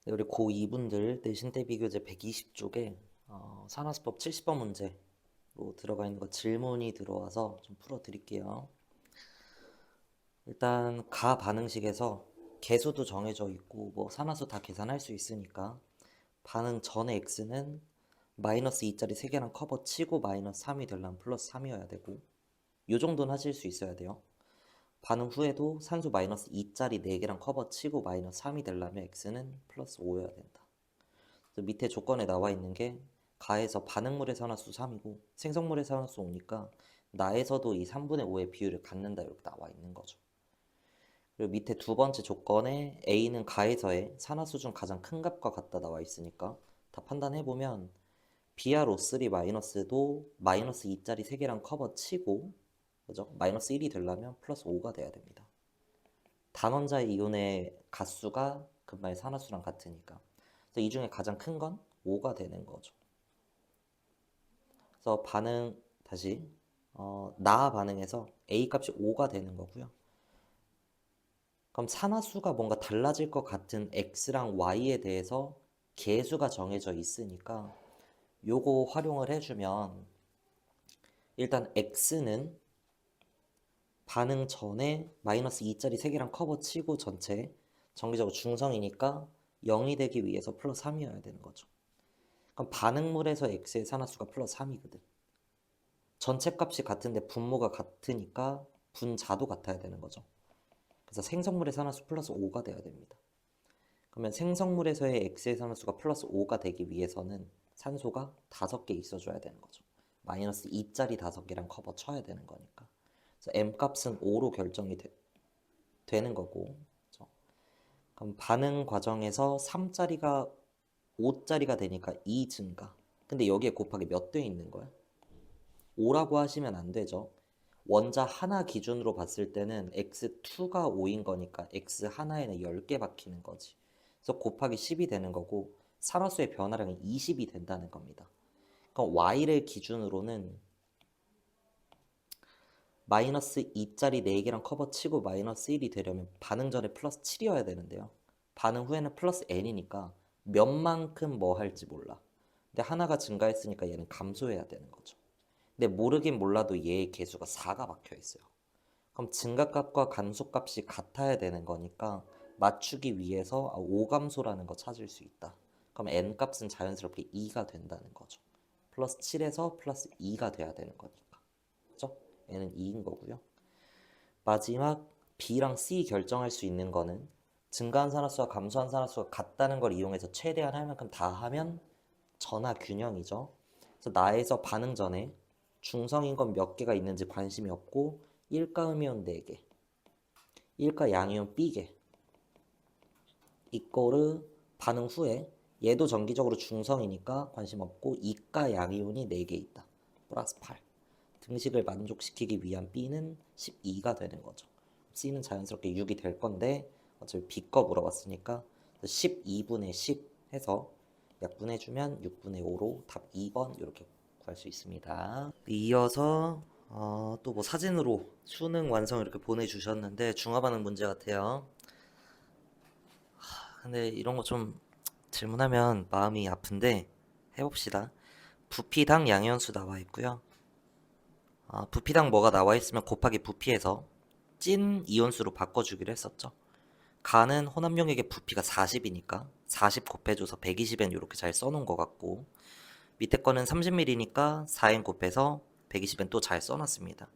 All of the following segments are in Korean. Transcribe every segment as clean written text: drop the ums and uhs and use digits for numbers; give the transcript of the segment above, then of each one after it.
네, 우리 고2분들 내신 대비 교재 120쪽에 산화수법 70번 문제로 들어가 있는 거 질문이 들어와서 좀 풀어드릴게요. 일단 가 반응식에서 개수도 정해져 있고 뭐 산화수 다 계산할 수 있으니까 반응 전의 x는 마이너스 2짜리 3개랑 커버 치고 마이너스 3이 되려면 플러스 3이어야 되고 요 정도는 하실 수 있어야 돼요. 반응 후에도 산수 마이너스 2짜리 4개랑 커버 치고 마이너스 3이 되려면 x는 플러스 5여야 된다. 밑에 조건에 나와 있는 게 가에서 반응물의 산화수 3이고 생성물의 산화수 5니까 나에서도 이 3분의 5의 비율을 갖는다 이렇게 나와 있는 거죠. 그리고 밑에 두 번째 조건에 A는 가에서의 산화수 중 가장 큰 값과 같다 나와 있으니까 다 판단해보면 BrO3 마이너스도 마이너스 2짜리 3개랑 커버 치고 그죠? 마이너스 1이 되려면 플러스 5가 돼야 됩니다. 단원자 이온의 가수가 금발 산화수랑 같으니까 그래서 이 중에 가장 큰 건 5가 되는 거죠. 그래서 반응 다시 나 반응에서 A 값이 5가 되는 거고요. 그럼 산화수가 뭔가 달라질 것 같은 X랑 Y에 대해서 계수가 정해져 있으니까 요거 활용을 해주면 일단 X는 반응 전에 마이너스 2짜리 3개랑 커버 치고 전체 정기적으로 중성이니까 0이 되기 위해서 플러스 3이어야 되는 거죠. 그럼 반응물에서 X의 산화수가 플러스 3이거든. 전체 값이 같은데 분모가 같으니까 분자도 같아야 되는 거죠. 그래서 생성물의 산화수 플러스 5가 돼야 됩니다. 그러면 생성물에서의 X의 산화수가 플러스 5가 되기 위해서는 산소가 5개 있어줘야 되는 거죠. 마이너스 2짜리 5개랑 커버 쳐야 되는 거니까. 그래서 M값은 5로 결정이 되는 거고. 그렇죠? 그럼 반응 과정에서 3짜리가 5짜리가 되니까 2 증가. 근데 여기에 곱하기 몇 돼 있는 거야? 5라고 하시면 안 되죠. 원자 하나 기준으로 봤을 때는 x2가 5인 거니까 x 하나에는 10개 박히는 거지. 그래서 곱하기 10이 되는 거고 산화수의 변화량이 20이 된다는 겁니다. 그럼 y를 기준으로는 마이너스 2짜리 4개랑 커버 치고 마이너스 1이 되려면 반응 전에 플러스 7이어야 되는데요. 반응 후에는 플러스 n이니까 몇만큼 뭐 할지 몰라. 근데 하나가 증가했으니까 얘는 감소해야 되는 거죠. 근데 모르긴 몰라도 얘의 개수가 4가 박혀 있어요. 그럼 증가값과 감소값이 같아야 되는 거니까 맞추기 위해서 오감소라는 거 찾을 수 있다. 그럼 n값은 자연스럽게 2가 된다는 거죠. 플러스 7에서 플러스 2가 돼야 되는 거니까. 그죠? n은 2인 거고요. 마지막 B랑 C 결정할 수 있는 거는 증가한 산화수와 감소한 산화수가 같다는 걸 이용해서 최대한 할 만큼 다 하면 전화 균형이죠. 그래서 나에서 반응 전에 중성인 건 몇 개가 있는지 관심이 없고 1가 음이온 4개, 1가 양이온 B개 이거를 반응 후에 얘도 정기적으로 중성이니까 관심 없고 2가 양이온이 4개 있다. 플러스 8. 등식을 만족시키기 위한 B는 12가 되는 거죠. C는 자연스럽게 6이 될 건데 어차피 B 거 물어봤으니까 12분의 10 해서 약분해주면 6분의 5로 답 2번 이렇게 구할 수 있습니다. 이어서 또 뭐 사진으로 수능 완성 이렇게 보내주셨는데 중화반응 문제 같아요. 근데 이런 거 좀 질문하면 마음이 아픈데 해봅시다. 부피당 양이온수 나와 있고요. 부피당 뭐가 나와 있으면 곱하기 부피해서 찐 이온수로 바꿔주기로 했었죠. 가는 혼합용액의 부피가 40이니까 40 곱해줘서 120엔 이렇게 잘 써놓은 것 같고 밑에 거는 30ml니까 4엔 곱해서 120엔 또 잘 써놨습니다.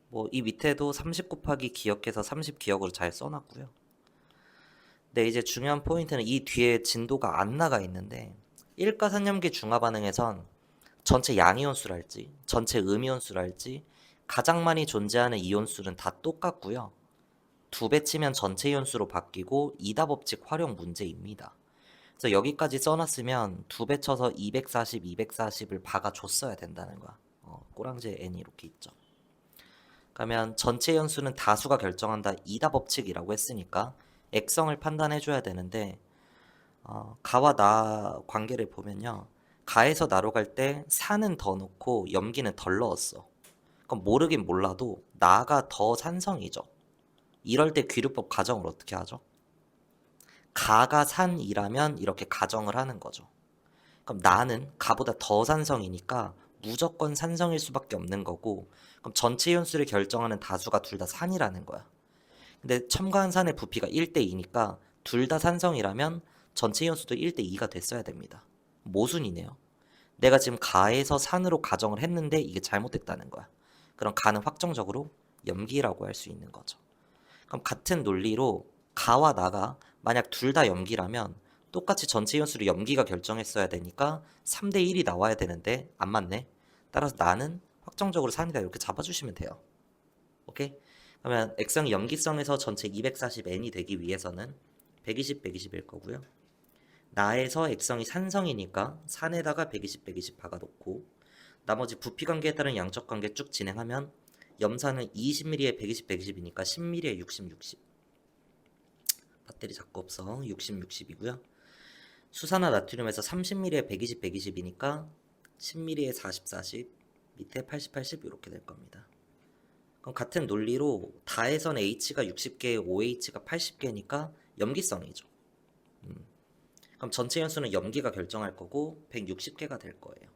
뭐 이 밑에도 30 곱하기 기억해서 30 기억으로 잘 써놨고요. 근데 이제 중요한 포인트는 이 뒤에 진도가 안 나가 있는데 일가산염기 중화반응에선 전체 양이온수랄지 전체 음이온수랄지 가장 많이 존재하는 이온수는 다 똑같고요. 2배 치면 전체 이온수로 바뀌고 이다 법칙 활용 문제입니다. 그래서 여기까지 써놨으면 2배 쳐서 240, 240을 박아줬어야 된다는 거야. 꼬랑지에 n이 이렇게 있죠. 그러면 전체 연수는 다수가 결정한다. 이다 법칙이라고 했으니까 액성을 판단해줘야 되는데 가와 나 관계를 보면요. 가에서 나로 갈 때 사는 더 넣고 염기는 덜 넣었어. 그럼 모르긴 몰라도 나가 더 산성이죠. 이럴 때 귀류법 가정을 어떻게 하죠? 가가 산이라면 이렇게 가정을 하는 거죠. 그럼 나는 가보다 더 산성이니까 무조건 산성일 수밖에 없는 거고, 그럼 전체 이온수를 결정하는 다수가 둘 다 산이라는 거야. 근데 첨가한산의 부피가 1대2니까 둘 다 산성이라면 전체 이온수도 1대2가 됐어야 됩니다. 모순이네요. 내가 지금 가에서 산으로 가정을 했는데 이게 잘못됐다는 거야. 그럼 가는 확정적으로 염기라고 할 수 있는 거죠. 그럼 같은 논리로 가와 나가 만약 둘 다 염기라면 똑같이 전체 이온수를 염기가 결정했어야 되니까 3대1이 나와야 되는데 안 맞네. 따라서 나는 확정적으로 산이다 이렇게 잡아주시면 돼요. 오케이? 그러면 액성이 염기성에서 전체 240N이 되기 위해서는 120, 120일 거고요. 나에서 액성이 산성이니까 산에다가 120, 120 박아놓고 나머지 부피 관계에 따른 양적 관계 쭉 진행하면 염산은 20ml에 120, 120이니까 10ml에 60, 60. 배터리 자꾸 없어. 60, 60이고요. 수산화 나트륨에서 30ml에 120, 120이니까 10ml에 40, 40 밑에 80, 80 이렇게 될 겁니다. 그럼 같은 논리로 다에선 H가 60개에 OH가 80개니까 염기성이죠. 그럼 전체 연수는 염기가 결정할 거고 160개가 될 거예요.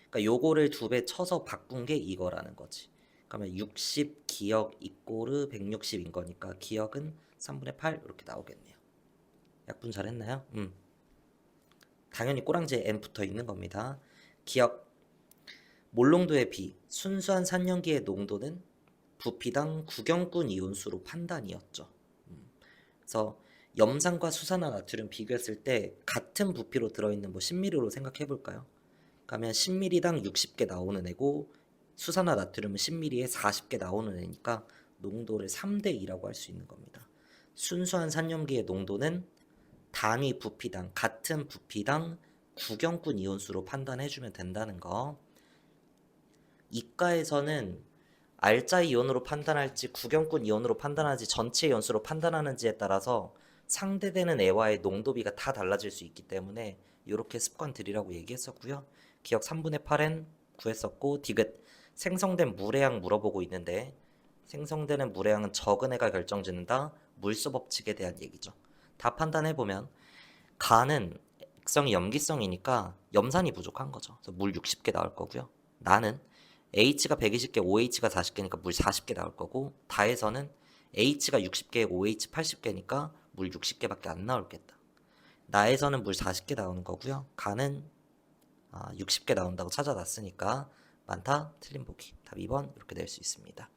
그러니까 요거를 2배 쳐서 바꾼 게 이거라는 거지. 그러면 60 기억 이꼬르 160인 거니까 기억은 3분의 8 이렇게 나오겠네요. 약분 잘했나요? 당연히 꼬랑지에 N 붙어 있는 겁니다. 기억 몰농도의 비 순수한 산염기의 농도는 부피당 구경꾼 이온수로 판단이었죠. 그래서 염산과 수산화 나트륨 비교했을 때 같은 부피로 들어있는 뭐 10ml로 생각해 볼까요? 그러면 10ml당 60개 나오는 애고 수산화 나트륨은 10ml에 40개 나오는 애니까 농도를 3대2라고 할 수 있는 겁니다. 순수한 산염기의 농도는 단위 부피당 같은 부피당 구경꾼 이온수로 판단해주면 된다는 거. 이과에서는 알짜 이온으로 판단할지 구경꾼 이온으로 판단할지 전체 이온수로 판단하는지에 따라서 상대되는 애와의 농도비가 다 달라질 수 있기 때문에 이렇게 습관 들이라고 얘기했었고요. 기억 3분의 8엔 구했었고 디귿 생성된 물의 양 물어보고 있는데 생성되는 물의 양은 적은 애가 결정짓는다. 물수 법칙에 대한 얘기죠. 다 판단해보면 가는 액성이 염기성이니까 염산이 부족한 거죠. 그래서 물 60개 나올 거고요. 나는 H가 120개, OH가 40개니까 물 40개 나올 거고 다에서는 H가 60개, OH 80개니까 물 60개밖에 안 나올겠다. 나에서는 물 40개 나오는 거고요. 가는 60개 나온다고 찾아놨으니까 많다, 틀린 보기. 답 2번 이렇게 낼 수 있습니다.